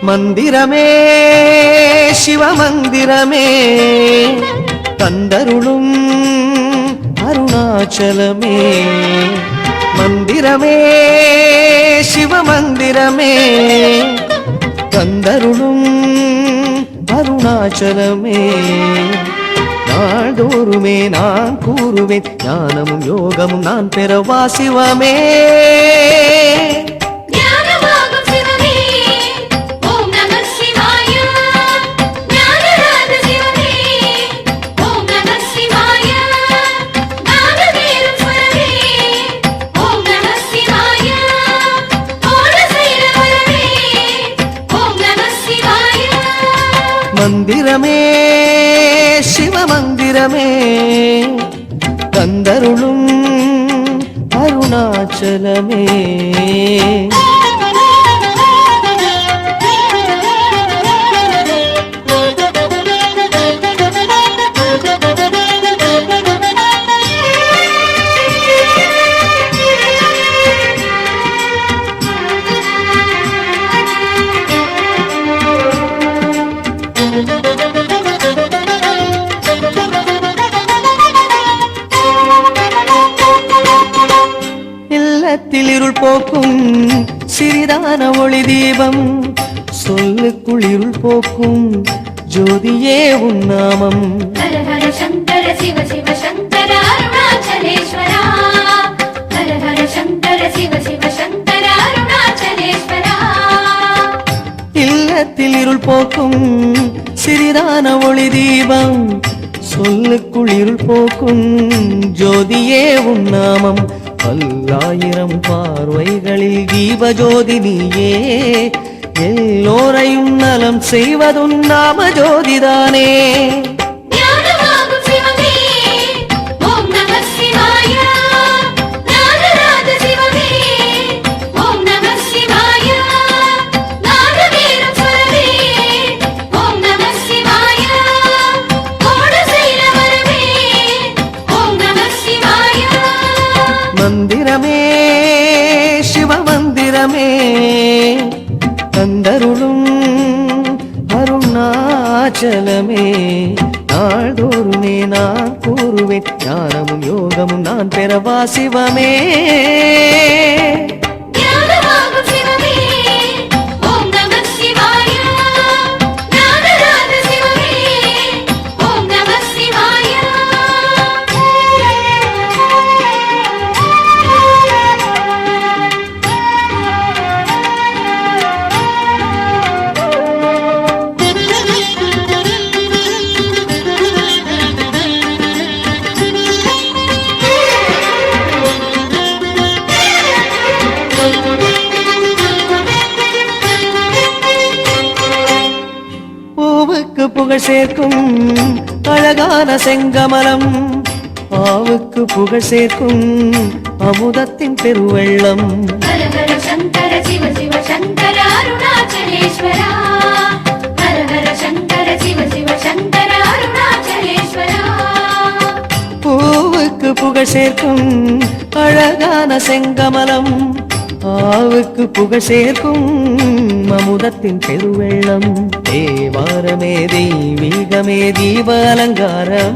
மந்திரமே சிவமந்திரமே தந்தருளும் அருணாச்சலமே மந்திரமே சிவமந்திரமே தந்தருளும் அருணாச்சலமே நாள்தோறுமே நான் கூறுவேன் ஞானமும் யோகமும் நான் பெறவா சிவமே மந்திரமே சிவமந்திரமே தந்தருளும் அருணாச்சலமே இல்லத்தில் இருள் போக்கும் சிறிதான ஒளி தீபம் சொல்லுக்குள் இருள் போக்கும் ஜோதியே உன் நாமம் ஹர ஹர சங்கர சிவ சிவ சங்கர அருணாச்சலேஸ்வரா ஹர ஹர சங்கர சிவ சிவ சங்கர அருணாச்சலேஸ்வரா இல்லத்தில் இருள் போக்கும் சிறிதான ஒளி தீபம் சொல்லுக்குள் இருள் போக்கும் ஜோதியே உன் நாமம் பல்லாயிரம் பார்வைகளில் தீபஜோதி நீயே எல்லோரையும் நலம் செய்வதும் நாம ஜோதிதானே மந்திரமே சிவமந்திரமே தந்தருளும் அருணாச்சலமே நாள்தோறுமே நான் கூறுவேன் ஞானமும் யோகமும் நான் பெறவா சிவமே பூவுக்கு புகழ் சேர்க்கும் அழகான செங்கமலம் ஆவுக்கு புகழ் சேர்க்கும் அமுதத்தின் பெருவெள்ளம் ஹர ஹர சங்கர சிவ சிவ சங்கர அருணாச்சலேஸ்வரா ஹர ஹர சங்கர சிவ சிவ சங்கர அருணாச்சலேஸ்வரா பூவுக்கு புகழ் சேர்க்கும் அழகான செங்கமலம் ஆவுக்கு புகழ் சேர்க்கும் அமுதத்தின் பெருவெள்ளம் தேவாரமே தெய்வீகமே தீப அலங்காரம்